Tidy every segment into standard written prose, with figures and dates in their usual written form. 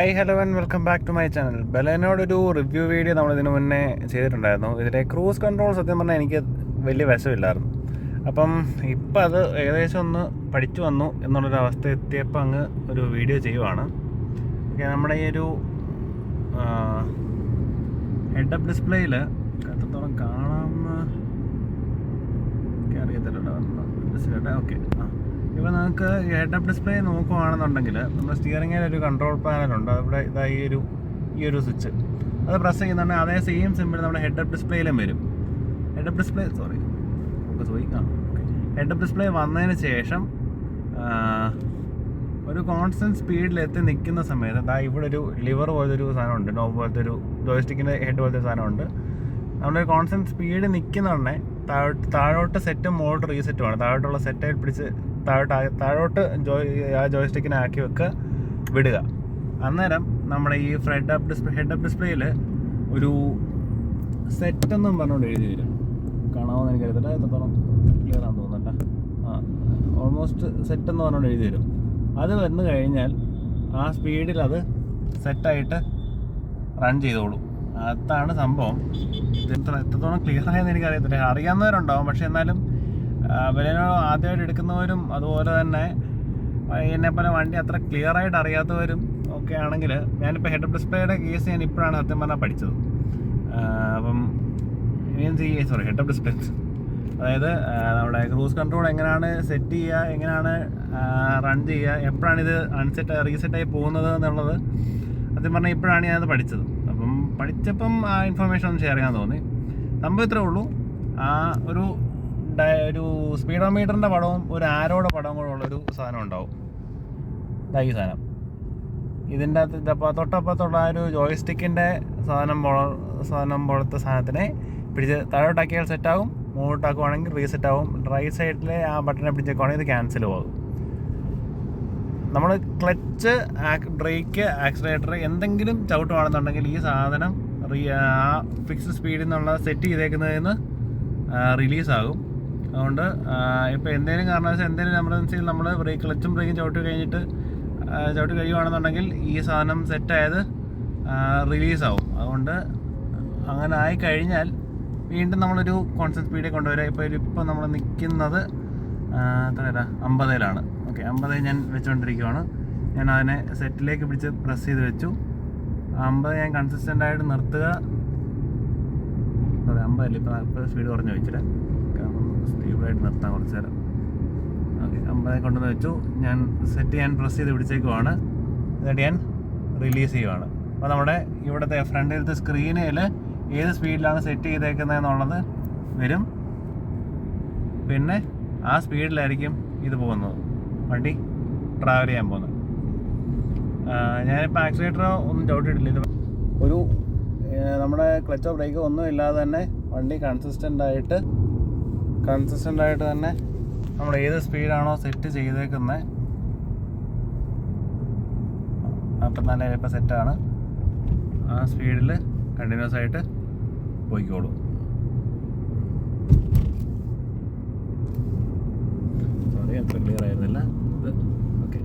Hi hello and welcome back to my channel. ബലേനോടൊരു review video നമ്മളിതിനു മുന്നേ ചെയ്തിട്ടുണ്ടായിരുന്നു. ഇതിലെ ക്രൂസ് കൺട്രോൾ സത്യം പറഞ്ഞാൽ എനിക്ക് വലിയ വശമില്ലായിരുന്നു. അപ്പം ഇപ്പം അത് ഏകദേശം ഒന്ന് പഠിച്ചു വന്നു എന്നുള്ളൊരവസ്ഥ എത്തിയപ്പോൾ അങ്ങ് ഒരു വീഡിയോ ചെയ്യുവാണ്. ഓക്കെ, നമ്മുടെ ഈ ഒരു ഹെഡ് അപ്പ് ഡിസ്പ്ലേയിൽ എത്രത്തോളം കാണാമെന്ന് അറിയത്തില്ലല്ലോ. ഓക്കെ, ഇപ്പോൾ നമുക്ക് ഹെഡ് അപ്പ് ഡിസ്പ്ലേ നോക്കുകയാണെന്നുണ്ടെങ്കിൽ നമ്മുടെ സ്റ്റിയറിങ്ങിൽ ഒരു കൺട്രോൾ പാനലുണ്ട്. അവിടെ ഇതാ ഈ ഒരു സ്വിച്ച് അത് പ്രസ് ചെയ്യുന്നുണ്ടെങ്കിൽ അതേ സെയിം സിമ്പിൾ നമ്മുടെ ഹെഡ് അപ്പ് ഡിസ്പ്ലേയിലും വരും. Head up display head up display വന്നതിന് ശേഷം ഒരു കോൺസ്റ്റൻറ്റ് സ്പീഡിലെത്തി നിൽക്കുന്ന സമയത്ത് അതാ ഇവിടെ ഒരു ലിവർ പോലത്തെ ഒരു സാധനമുണ്ട്, നോബ് പോലത്തെ ഒരു ജോയിസ്റ്റിക്കിൻ്റെ ഹെഡ് പോലത്തെ സാധനമുണ്ട്. നമ്മളൊരു കോൺസ്റ്റൻറ്റ് സ്പീഡ് നിൽക്കുന്നുണ്ടേ താഴോട്ട് സെറ്റും മോഡ് റീസെറ്റുമാണ്. താഴോട്ടുള്ള സെറ്റായി പിടിച്ച് താഴോട്ട് ആ ജോയിസ്റ്റിക്കിനെ ആക്കി വെക്കുക, വിടുക. അന്നേരം നമ്മുടെ ഈ ഹെഡ് അപ്പ് ഡിസ്പ്ലേയിൽ ഒരു സെറ്റ് എന്നും പറഞ്ഞുകൊണ്ട് എഴുതി വരും. കാണാമെന്ന് എനിക്കറിയത്തില്ല, എത്രത്തോളം ക്ലിയർ ആണെന്ന് തോന്നുന്നുണ്ട്. ഓൾമോസ്റ്റ് സെറ്റ് എന്ന് പറഞ്ഞുകൊണ്ട് എഴുതി വരും. അത് വന്നു കഴിഞ്ഞാൽ ആ സ്പീഡിൽ അത് സെറ്റായിട്ട് റൺ ചെയ്തോളൂ. അതാണ് സംഭവം. എത്രത്തോളം ക്ലിയർ ആയെന്ന് എനിക്കറിയത്തില്ല. അറിയാവുന്നവരുണ്ടാവും, പക്ഷെ എന്നാലും ബലേനോ ആദ്യമായിട്ട് എടുക്കുന്നവരും അതുപോലെ തന്നെ എന്നെപ്പോലെ വണ്ടി അത്ര ക്ലിയർ ആയിട്ട് അറിയാത്തവരും ഒക്കെ ആണെങ്കിൽ, ഞാനിപ്പോൾ ഹെഡ് അപ്പ് ഡിസ്പ്ലേയുടെ കേസ് ഞാൻ ഇപ്പോഴാണ് സത്യം പറഞ്ഞാൽ പഠിച്ചത്. അപ്പം ഹെഡ് അപ്പ് ഡിസ്പ്ലേ, അതായത് നമ്മുടെ ക്രൂസ് കൺട്രോൾ എങ്ങനെയാണ് സെറ്റ് ചെയ്യുക, എങ്ങനെയാണ് റൺ ചെയ്യുക, എപ്പോഴാണ് ഇത് റീസെറ്റായി പോകുന്നത് എന്നുള്ളത് സത്യം പറഞ്ഞാൽ ഇപ്പോഴാണ് ഞാനത് പഠിച്ചത്. അപ്പം പഠിച്ചപ്പം ആ ഇൻഫർമേഷൻ ഒന്ന് ഷെയർ ചെയ്യാൻ തോന്നി. സംഭവം ഇത്രേ ഉള്ളൂ. ഒരു സ്പീഡോമീറ്ററിൻ്റെ പടവും ഒരു ആരോയുടെ പടവും കൂടെ ഉള്ളൊരു സാധനം ഉണ്ടാവും. ഈ സാധനം ഇതിൻ്റെ അകത്ത് തൊട്ടപ്പുറത്തുള്ള ആ ഒരു ജോയിസ്റ്റിക്കിൻ്റെ സാധനം പോലത്തെ സാധനത്തിനെ പിടിച്ച് താഴോട്ടാക്കിയാൽ സെറ്റാകും, മുകളിലോട്ടാക്കുവാണെങ്കിൽ റീസെറ്റ് ആവും. റൈറ്റ് സൈഡിലെ ആ ബട്ടനെ പിടിച്ചേക്കുവാണെങ്കിൽ ഇത് ക്യാൻസലും ആകും. നമ്മൾ ക്ലച്ച്, ബ്രേക്ക്, ആക്സിലേറ്റർ എന്തെങ്കിലും ചവിട്ടുവാണെന്നുണ്ടെങ്കിൽ ഈ സാധനം ആ ഫിക്സ്ഡ് സ്പീഡിൽ നിന്നുള്ള സെറ്റ് ചെയ്തേക്കുന്നതിൽ നിന്ന് റിലീസാകും. അതുകൊണ്ട് ഇപ്പോൾ എന്തെങ്കിലും കാരണവശാൽ എന്തെങ്കിലും എമർജൻസിയിൽ നമ്മൾ ക്ലച്ചും ബ്രേക്കും ചവിട്ടി കഴിയുവാണെന്നുണ്ടെങ്കിൽ ഈ സാധനം സെറ്റായത് റിലീസാവും. അതുകൊണ്ട് അങ്ങനെ ആയിക്കഴിഞ്ഞാൽ വീണ്ടും നമ്മളൊരു കോൺസ്റ്റൻറ്റ് സ്പീഡിൽ കൊണ്ടുവരിക. ഇപ്പോൾ നമ്മൾ നിൽക്കുന്നത് എത്രയാണ്, 50-ലാണ്. ഓക്കെ, 50 ഞാൻ വെച്ചുകൊണ്ടിരിക്കുകയാണ്. ഞാൻ അതിനെ സെറ്റിലേക്ക് പിടിച്ച് പ്രസ് ചെയ്ത് വെച്ചു. 50 ഞാൻ കൺസിസ്റ്റൻ്റായിട്ട് നിർത്തുക. 50 ഇപ്പോൾ സ്പീഡ് കുറഞ്ഞു വെച്ചിട്ട് സ്റ്റേബിളായിട്ട് നിർത്താൻ കുറച്ച് നേരം. ഓക്കെ, 50 കൊണ്ടുവന്ന് വെച്ചു. ഞാൻ പ്രസ് ചെയ്ത് പിടിച്ചേക്കുവാണ്. എന്നിട്ട് ഞാൻ റിലീസ് ചെയ്യുവാണ്. അപ്പോൾ നമ്മുടെ ഇവിടുത്തെ ഫ്രണ്ടിലത്തെ സ്ക്രീനിൽ ഏത് സ്പീഡിലാണ് സെറ്റ് ചെയ്തേക്കുന്നതെന്നുള്ളത് വരും. പിന്നെ ആ സ്പീഡിലായിരിക്കും ഇത് പോകുന്നത്, വണ്ടി ട്രാവൽ ചെയ്യാൻ പോകുന്നത്. ഞാനിപ്പോൾ ആക്സിലേറ്റർ ഒന്നും ചവിട്ടിയിട്ടില്ല. ഇത് ഒരു നമ്മുടെ ക്ലച്ചോ ബ്രേക്കോ ഒന്നും ഇല്ലാതെ തന്നെ വണ്ടി കൺസിസ്റ്റൻ്റ് ആയിട്ട് തന്നെ നമ്മൾ ഏത് സ്പീഡാണോ സെറ്റ് ചെയ്തേക്കുന്നത്, അപ്പം നല്ല ഇപ്പോൾ സെറ്റാണ്, ആ സ്പീഡിൽ കണ്ടിന്യൂസ് ആയിട്ട് പോയിക്കോളൂ. സോറി, അത്ര ക്ലിയർ ആയിരുന്നില്ല ഇത്. ഓക്കെ,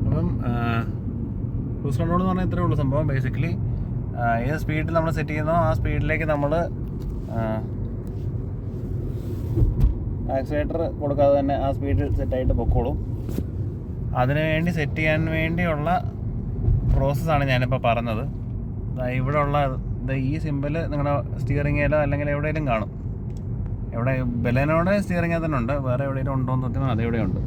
അപ്പം ക്രൂസ് കൺട്രോൾ എന്ന് പറഞ്ഞാൽ ഇത്രയേ ഉള്ളൂ സംഭവം. ബേസിക്കലി ഏത് സ്പീഡിൽ നമ്മൾ സെറ്റ് ചെയ്യുന്നോ ആ സ്പീഡിലേക്ക് നമ്മൾ ആക്സിലേറ്റർ കൊടുക്കാതെ തന്നെ ആ സ്പീഡിൽ സെറ്റായിട്ട് പൊക്കോളും. അതിനുവേണ്ടി സെറ്റ് ചെയ്യാൻ വേണ്ടിയുള്ള പ്രോസസ്സാണ് ഞാനിപ്പോൾ പറഞ്ഞത്. ഇവിടെ ഉള്ള ഈ സിമ്പിൾ നിങ്ങളുടെ സ്റ്റിയറിങ്ങിലോ അല്ലെങ്കിൽ എവിടെയെങ്കിലും കാണും. ബലേനോടെ സ്റ്റിയറിങ്ങിൽ തന്നെ ഉണ്ട്, വേറെ എവിടെയെങ്കിലും ഉണ്ടോ എന്ന് നോക്കിയാൽ അതെവിടെ ഉണ്ട്.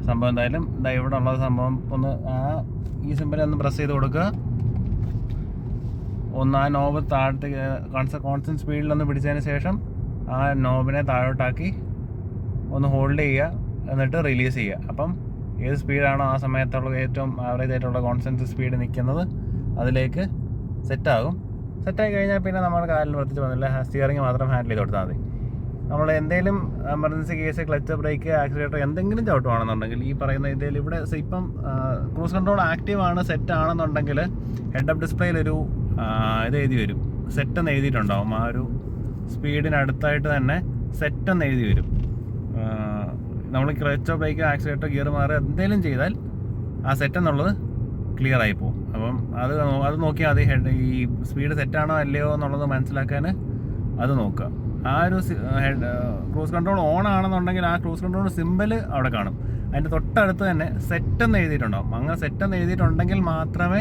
സംഭവം എന്തായാലും ഇവിടെ ഉള്ള സംഭവം ഒന്ന് ഈ സിമ്പിൾ ഒന്ന് പ്രസ് ചെയ്ത് കൊടുക്കുക. ഒന്ന് ആ നോബ് താഴത്ത് കോൺസ്റ്റൻറ്റ് സ്പീഡിലൊന്ന് പിടിച്ചതിന് ശേഷം ആ നോബിനെ താഴോട്ടാക്കി ഒന്ന് ഹോൾഡ് ചെയ്യുക, എന്നിട്ട് റിലീസ് ചെയ്യുക. അപ്പം ഏത് സ്പീഡാണോ ആ സമയത്തുള്ള ഏറ്റവും ആവറേജ് ആയിട്ടുള്ള കോൺസ്റ്റൻറ്റ് സ്പീഡ് നിൽക്കുന്നത് അതിലേക്ക് സെറ്റാകും. സെറ്റായി കഴിഞ്ഞാൽ പിന്നെ നമ്മൾ കാലിൽ വർദ്ധിച്ച് വന്നില്ല, സ്റ്റിയറിംഗ് മാത്രം ഹാൻഡിൽ ചെയ്ത് കൊടുത്താൽ മതി. നമ്മൾ എന്തെങ്കിലും emergency case clutch, brake, accelerator എന്തെങ്കിലും ചവിട്ടുവാണെന്നുണ്ടെങ്കിൽ ഈ പറയുന്ന ഇതിൽ ഇവിടെ ഇപ്പം ക്രൂസ് കൺട്രോൾ ആക്റ്റീവ് ആണ്, സെറ്റ് ആണെന്നുണ്ടെങ്കിൽ ഹെഡ് അപ്പ് ഡിസ്പ്ലേയിലൊരു ഇത് എഴുതി വരും, സെറ്റ് എന്ന് എഴുതിയിട്ടുണ്ടാവും. ആ ഒരു സ്പീഡിനടുത്തായിട്ട് തന്നെ സെറ്റ് എന്ന് എഴുതി വരും. നമ്മൾ ക്ലച്ചോ ബ്രേക്കോ ആക്സിലേറ്റർ ഗിയർ മാറുക എന്തെങ്കിലും ചെയ്താൽ ആ സെറ്റ് എന്നുള്ളത് ക്ലിയർ ആയി പോകും. അപ്പം അത് നോക്കിയാൽ മതി. ഈ സ്പീഡ് സെറ്റാണോ അല്ലയോ എന്നുള്ളത് മനസ്സിലാക്കാൻ അത് നോക്കുക. ആ ഒരു ക്രൂസ് കൺട്രോൾ ഓൺ ആണെന്നുണ്ടെങ്കിൽ ആ ക്രൂസ് കൺട്രോൾ സിമ്പിൾ അവിടെ കാണും. അതിൻ്റെ തൊട്ടടുത്ത് തന്നെ സെറ്റെന്ന് എഴുതിയിട്ടുണ്ടാവും. അങ്ങനെ സെറ്റെന്ന് എഴുതിയിട്ടുണ്ടെങ്കിൽ മാത്രമേ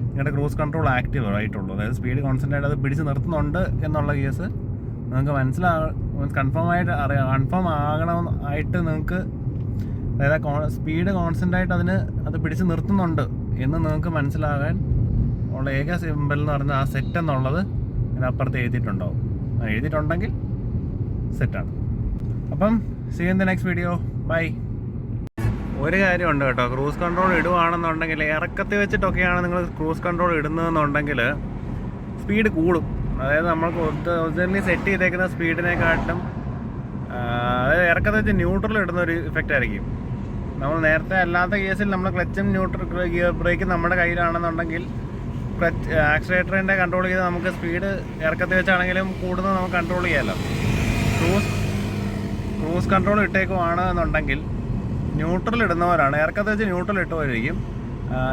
നിങ്ങളുടെ ക്രൂസ് കൺട്രോൾ ആക്റ്റീവ് ആയിട്ടുള്ളൂ. അതായത് സ്പീഡ് കോൺസ്റ്റൻ്റ് ആയിട്ട് അത് പിടിച്ച് നിർത്തുന്നുണ്ട് എന്നുള്ള കേസ് നിങ്ങൾക്ക് കൺഫേം ആകണമായിട്ട് നിങ്ങൾക്ക്, അതായത് സ്പീഡ് കോൺസ്റ്റൻ്റ് ആയിട്ട് അത് പിടിച്ച് നിർത്തുന്നുണ്ട് എന്ന് നിങ്ങൾക്ക് മനസ്സിലാകാൻ ഉള്ള ഏക സിമ്പിൾ എന്ന് പറഞ്ഞാൽ ആ സെറ്റ് എന്നുള്ളത് അതിനപ്പുറത്ത് എഴുതിയിട്ടുണ്ടാവും. എഴുതിയിട്ടുണ്ടെങ്കിൽ സെറ്റാണ്. അപ്പം see in the next video. Bye. ഒരു കാര്യമുണ്ട് കേട്ടോ, ക്രൂസ് കൺട്രോൾ ഇടുവാണെന്നുണ്ടെങ്കിൽ ഇറക്കത്തിൽ വെച്ചിട്ടൊക്കെയാണ് നിങ്ങൾ ക്രൂസ് കൺട്രോൾ ഇടുന്നതെന്നുണ്ടെങ്കിൽ സ്പീഡ് കൂടും. അതായത് നമ്മൾക്ക് ഒറിജിനലി സെറ്റ് ചെയ്തേക്കുന്ന സ്പീഡിനെക്കാട്ടും, അതായത് ഇറക്കത്തിൽ വെച്ച് ന്യൂട്രൽ ഇടുന്ന ഒരു ഇഫക്റ്റ് ആയിരിക്കും. നമ്മൾ നേരത്തെ അല്ലാത്ത കേസിൽ നമ്മൾ ക്ലച്ചും ഗിയർ ബ്രേക്കും നമ്മുടെ കയ്യിലാണെന്നുണ്ടെങ്കിൽ ആക്സിലേറ്ററിൻ്റെ കൺട്രോൾ ചെയ്ത് നമുക്ക് സ്പീഡ് ഇറക്കത്തിൽ വെച്ചാണെങ്കിലും കൂടുന്നത് നമുക്ക് കൺട്രോൾ ചെയ്യാമല്ലോ. ക്രൂസ് കൺട്രോൾ ഇട്ടേക്കുവാണ് എന്നുണ്ടെങ്കിൽ ന്യൂട്രൽ ഇടുന്നവരാണ്, ഇറക്കത്തിൽ വെച്ച് ന്യൂട്രൽ ഇട്ടുപോയിരിക്കും.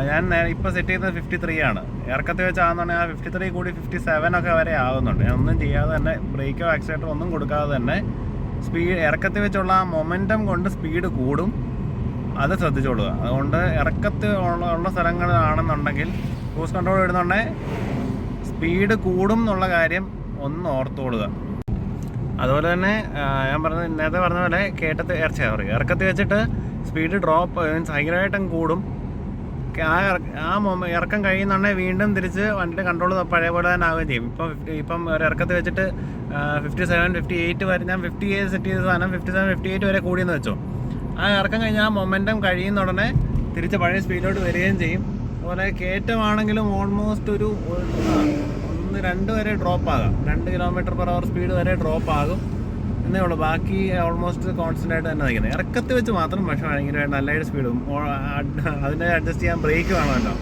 ഞാൻ ഇപ്പോൾ സെറ്റ് ചെയ്യുന്നത് 53 ആണ്. ഇറക്കത്തിൽ വെച്ചാണെന്നുണ്ടെങ്കിൽ ആ 53 കൂടി 57 ഒക്കെ വരെ ആകുന്നുണ്ട്. ഞാൻ ഒന്നും ചെയ്യാതെ തന്നെ, ബ്രേക്കോ ആക്സിലേറ്ററോ ഒന്നും കൊടുക്കാതെ തന്നെ ഇറക്കത്തിൽ വെച്ചുള്ള ആ മൊമെൻറ്റം കൊണ്ട് സ്പീഡ് കൂടും. അത് ശ്രദ്ധിച്ചോളുക. അതുകൊണ്ട് ഇറക്കത്തിൽ ഉള്ള സ്ഥലങ്ങളാണെന്നുണ്ടെങ്കിൽ ക്രൂസ് കൺട്രോൾ ഇടുന്നുണ്ടെങ്കിൽ സ്പീഡ് കൂടും എന്നുള്ള കാര്യം ഒന്ന് ഓർത്തോളുക. അതുപോലെ തന്നെ ഞാൻ നേരത്തെ പറഞ്ഞ പോലെ ഇറക്കത്തിൽ വെച്ചിട്ട് സ്പീഡ് ഡ്രോപ്പ് ഭയങ്കരമായിട്ടും കൂടും. ഇറക്കം കഴിയുന്നുണ്ടെങ്കിൽ വീണ്ടും തിരിച്ച് വണ്ടിയുടെ കൺട്രോൾ പഴയ പോലെ തന്നെ ആവുകയും ചെയ്യും. ഇപ്പം ഒരു ഇറക്കത്തിൽ വെച്ചിട്ട് 57, 58 വരെ, ഞാൻ 58 സെറ്റ് ചെയ്ത സാധനം 57, 58 വരെ കൂടിയെന്ന് വെച്ചോ. ആ ഇറക്കം കഴിഞ്ഞാൽ ആ മൊമെൻറ്റം കഴിയുന്ന ഉടനെ തിരിച്ച് പഴയ സ്പീഡിലോട്ട് വരികയും ചെയ്യും. അതുപോലെ കയറ്റമാണെങ്കിലും ഓൾമോസ്റ്റ് ഒരു 1-2 വരെ ഡ്രോപ്പ് ആകാം. 2 km/h സ്പീഡ് വരെ ഡ്രോപ്പ് ആകും എന്നേ ഉള്ളൂ. ബാക്കി ഓൾമോസ്റ്റ് കോൺസ്റ്റൻ്റ് ആയിട്ട് തന്നെ നിൽക്കുന്നത്. ഇറക്കത്തിൽ വെച്ച് മാത്രം പക്ഷേ ഭയങ്കര നല്ലൊരു സ്പീഡും അതിനെ അഡ്ജസ്റ്റ് ചെയ്യാൻ ബ്രേക്ക് വേണമല്ലോ.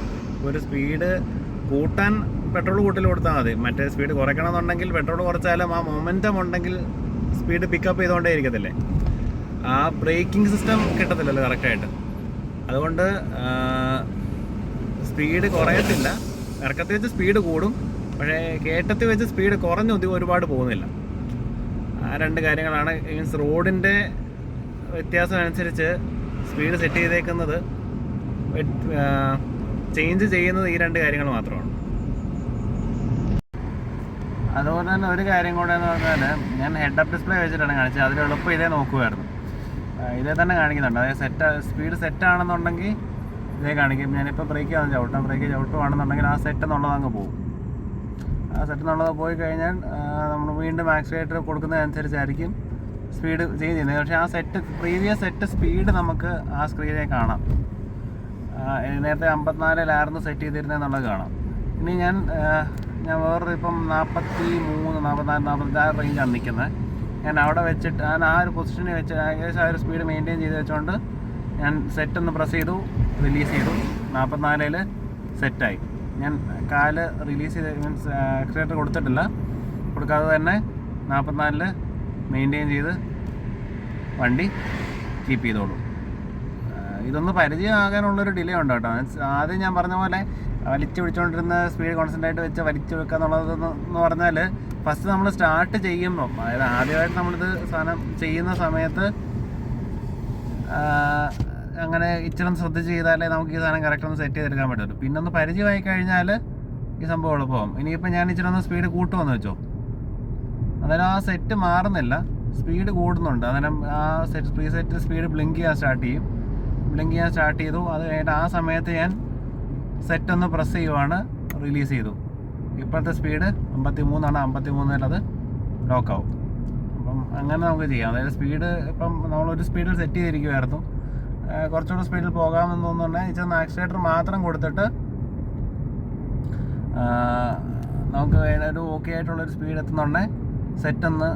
ഒരു സ്പീഡ് കൂട്ടാൻ പെട്രോൾ കൂട്ടൽ കൊടുത്താൽ മതി. മറ്റേ സ്പീഡ് കുറയ്ക്കണമെന്നുണ്ടെങ്കിൽ പെട്രോൾ കുറച്ചാലും ആ മൊമെൻറ്റം ഉണ്ടെങ്കിൽ സ്പീഡ് പിക്കപ്പ് ചെയ്തുകൊണ്ടേ ഇരിക്കത്തില്ലേ, ആ ബ്രേക്കിംഗ് സിസ്റ്റം കിട്ടത്തില്ലല്ലോ കറക്റ്റായിട്ട്. അതുകൊണ്ട് സ്പീഡ് കുറയത്തില്ല. ഇറക്കത്തിൽ വെച്ച് സ്പീഡ് കൂടും, പക്ഷേ കയറ്റത്തിൽ വെച്ച് സ്പീഡ് കുറഞ്ഞ് ഒരുപാട് പോകുന്നില്ല. ആ 2 കാര്യങ്ങളാണ്. മീൻസ് റോഡിൻ്റെ വ്യത്യാസം അനുസരിച്ച് സ്പീഡ് സെറ്റ് ചെയ്തേക്കുന്നത്, ചേഞ്ച് ചെയ്യുന്നത് ഈ 2 കാര്യങ്ങൾ മാത്രമാണ്. അതുപോലെ തന്നെ ഒരു കാര്യം കൂടെ എന്ന് പറഞ്ഞാൽ, ഞാൻ ഹെഡ് അപ്പ് ഡിസ്പ്ലേ വെച്ചിട്ടാണ് കാണിച്ചത്. അതിൽ എളുപ്പം ഇതേ നോക്കുമായിരുന്നു. ഇതേ തന്നെ കാണിക്കുന്നുണ്ട്. അതായത് സ്പീഡ് സെറ്റാണെന്നുണ്ടെങ്കിൽ ഇതേ കാണിക്കും. ഞാനിപ്പോൾ ബ്രേക്ക് ചവിട്ടുവാണെന്നുണ്ടെങ്കിൽ ആ സെറ്റ് എന്നുള്ളത് അങ്ങ് പോകും. ആ സെറ്റ് എന്നുള്ളത് പോയി കഴിഞ്ഞാൽ നമ്മൾ വീണ്ടും ആക്സിലേറ്റർ കൊടുക്കുന്നതനുസരിച്ചായിരിക്കും സ്പീഡ് ചേഞ്ച് ചെയ്യുന്നത്. പക്ഷേ ആ പ്രീവിയസ് സെറ്റ് സ്പീഡ് നമുക്ക് ആ സ്ക്രീനിൽ കാണാം. നേരത്തെ 54-ലായിരുന്നു സെറ്റ് ചെയ്തിരുന്നതെന്നുള്ളത് കാണാം. ഇനി ഞാൻ വേറൊരു ഇപ്പം 43, 44, 46 റേഞ്ചാണ് നിൽക്കുന്നത്. ഞാൻ അവിടെ വെച്ചിട്ട് ഞാൻ ആ ഒരു പൊസിഷനിൽ വെച്ച് ഏകദേശം ആ ഒരു സ്പീഡ് മെയിൻറ്റെയിൻ ചെയ്ത് വെച്ചുകൊണ്ട് ഞാൻ സെറ്റൊന്ന് പ്രസ് ചെയ്തു, റിലീസ് ചെയ്തു. 44-ൽ സെറ്റായി. ഞാൻ കാല് റിലീസ് ചെയ്ത്, മീൻസ് ആക്സിലേറ്റർ കൊടുക്കാതെ തന്നെ 44-ൽ മെയിൻറ്റെയിൻ ചെയ്ത് വണ്ടി കീപ്പ് ചെയ്തോളൂ. ഇതൊന്ന് പരിചയമാകാനുള്ളൊരു ഡിലേ ഉണ്ട് കേട്ടോ. ആദ്യം ഞാൻ പറഞ്ഞ പോലെ വലിച്ചു പിടിച്ചുകൊണ്ടിരുന്ന സ്പീഡ് കോൺസ്റ്റൻ്റ് ആയിട്ട് വെച്ച് വലിച്ചു വെക്കുക എന്നുള്ളതെന്ന് പറഞ്ഞാൽ ഫസ്റ്റ് നമ്മൾ സ്റ്റാർട്ട് ചെയ്യുമ്പം, അതായത് ആദ്യമായിട്ട് നമ്മളിത് സാധനം ചെയ്യുന്ന സമയത്ത് അങ്ങനെ ഇച്ചിരി ശ്രദ്ധിച്ച് ചെയ്താലേ നമുക്ക് ഈ സാധനം കറക്റ്റ് ഒന്ന് സെറ്റ് ചെയ്തെടുക്കാൻ പറ്റുള്ളൂ. പിന്നെ ഒന്ന് പരിചയമായി കഴിഞ്ഞാൽ ഈ സംഭവം എളുപ്പമാകും. ഇനിയിപ്പോൾ ഞാൻ ഇച്ചിരി ഒന്ന് സ്പീഡ് കൂട്ടുമെന്ന് വെച്ചോ, അന്നേരം ആ സെറ്റ് മാറുന്നില്ല, സ്പീഡ് കൂടുന്നുണ്ട്. അന്നേരം ആ സെറ്റ് സ്പീഡ് ബ്ലിങ്ക് ചെയ്യാൻ സ്റ്റാർട്ട് ചെയ്തു. അത് കഴിഞ്ഞിട്ട് ആ സമയത്ത് ഞാൻ സെറ്റ് ഒന്ന് പ്രസ് ചെയ്യുവാണ്, റിലീസ് ചെയ്തു. ഇപ്പോഴത്തെ സ്പീഡ് 53 ആണ്. 53-ൽ അത് ലോക്കാവും. അപ്പം അങ്ങനെ നമുക്ക് ചെയ്യാം. അതായത് സ്പീഡ് ഇപ്പം നമ്മളൊരു സ്പീഡിൽ സെറ്റ് ചെയ്തിരിക്കുമായിരുന്നു, കുറച്ചുകൂടെ സ്പീഡിൽ പോകാമെന്ന് തോന്നുന്നുണ്ടെങ്കിൽ ഇച്ചിരി ആക്സിലേറ്റർ മാത്രം കൊടുത്തിട്ട് നമുക്ക് ഒരു ഓക്കെ ആയിട്ടുള്ളൊരു സ്പീഡ് എത്തുന്നുണ്ടെങ്കിൽ സെറ്റൊന്ന്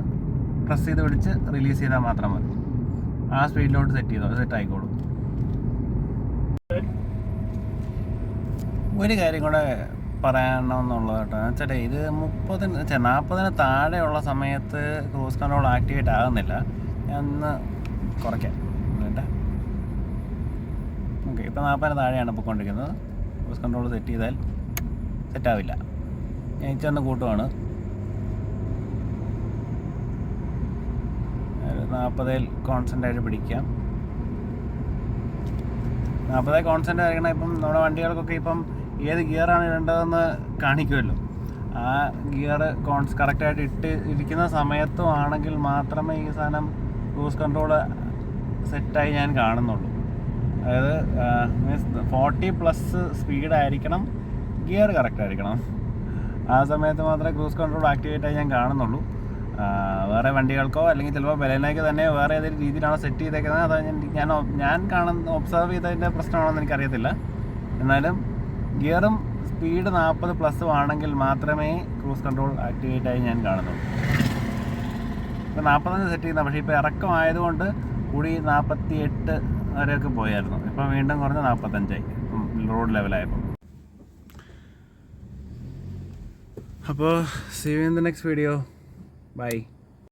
പ്രസ് ചെയ്ത് പിടിച്ച് റിലീസ് ചെയ്താൽ മാത്രം മതി. ആ സ്പീഡിലോട്ട് സെറ്റ് ആയിക്കോളും. ഒരു കാര്യം കൂടെ പറയണമെന്നുള്ളത് കേട്ടോ, വെച്ചാൽ ഇത് 40-ന് താഴെയുള്ള സമയത്ത് ക്രൂസ് കൺട്രോൾ ആക്ടിവേറ്റ് ആകുന്നില്ല. ഞാൻ ഒന്ന് കുറയ്ക്കാം കേട്ടോ. ഓക്കെ, ഇപ്പോൾ 40 താഴെയാണ് പോയിക്കൊണ്ടിരിക്കുന്നത്. ക്രൂസ് കൺട്രോൾ സെറ്റ് ചെയ്താൽ സെറ്റാവില്ല. ഞാൻ ഇച്ചൊന്ന് കൂട്ടുവാണ്. 40 കോൺസ്റ്റൻ്റ് ആയിട്ട് പിടിക്കാം. 40 കോൺസ്റ്റൻ്റ് ആയിരിക്കണം. ഇപ്പം നമ്മുടെ വണ്ടികൾക്കൊക്കെ ഇപ്പം ഏത് ഗിയറാണ് ഇടേണ്ടതെന്ന് കാണിക്കുമല്ലോ. ആ ഗിയർ കറക്റ്റായിട്ട് ഇരിക്കുന്ന സമയത്തും ആണെങ്കിൽ മാത്രമേ ഈ സാധനം ക്രൂസ് കൺട്രോൾ സെറ്റായി ഞാൻ കാണുന്നുള്ളൂ. അതായത് മീൻസ് 40+ സ്പീഡായിരിക്കണം, ഗിയർ കറക്റ്റ് ആയിരിക്കണം. ആ സമയത്ത് മാത്രമേ ക്രൂസ് കൺട്രോൾ ആക്ടിവേറ്റായി ഞാൻ കാണുന്നുള്ളൂ. വേറെ വണ്ടികൾക്കോ അല്ലെങ്കിൽ ചിലപ്പോൾ ബലേനയ്ക്ക് തന്നെ വേറെ ഏതെങ്കിലും രീതിയിലാണോ സെറ്റ് ചെയ്തേക്കുന്നത്, അത് ഞാൻ ഒബ്സർവ് ചെയ്തതിൻ്റെ പ്രശ്നമാണെന്ന് എനിക്കറിയത്തില്ല. എന്നാലും ഗിയറും സ്പീഡ് 40+ ആണെങ്കിൽ മാത്രമേ ക്രൂസ് കൺട്രോൾ ആക്ടിവേറ്റായി ഞാൻ കാണുന്നുള്ളൂ. ഇപ്പോൾ 45 സെറ്റ് ചെയ്യുന്ന, പക്ഷേ ഇപ്പോൾ ഇറക്കം ആയതുകൊണ്ട് കൂടി 48 വരെയൊക്കെ പോയായിരുന്നു. ഇപ്പം വീണ്ടും കുറഞ്ഞ് 45ആയി റോഡ് ലെവലായപ്പോൾ. അപ്പോൾ see you in the next video. Bye.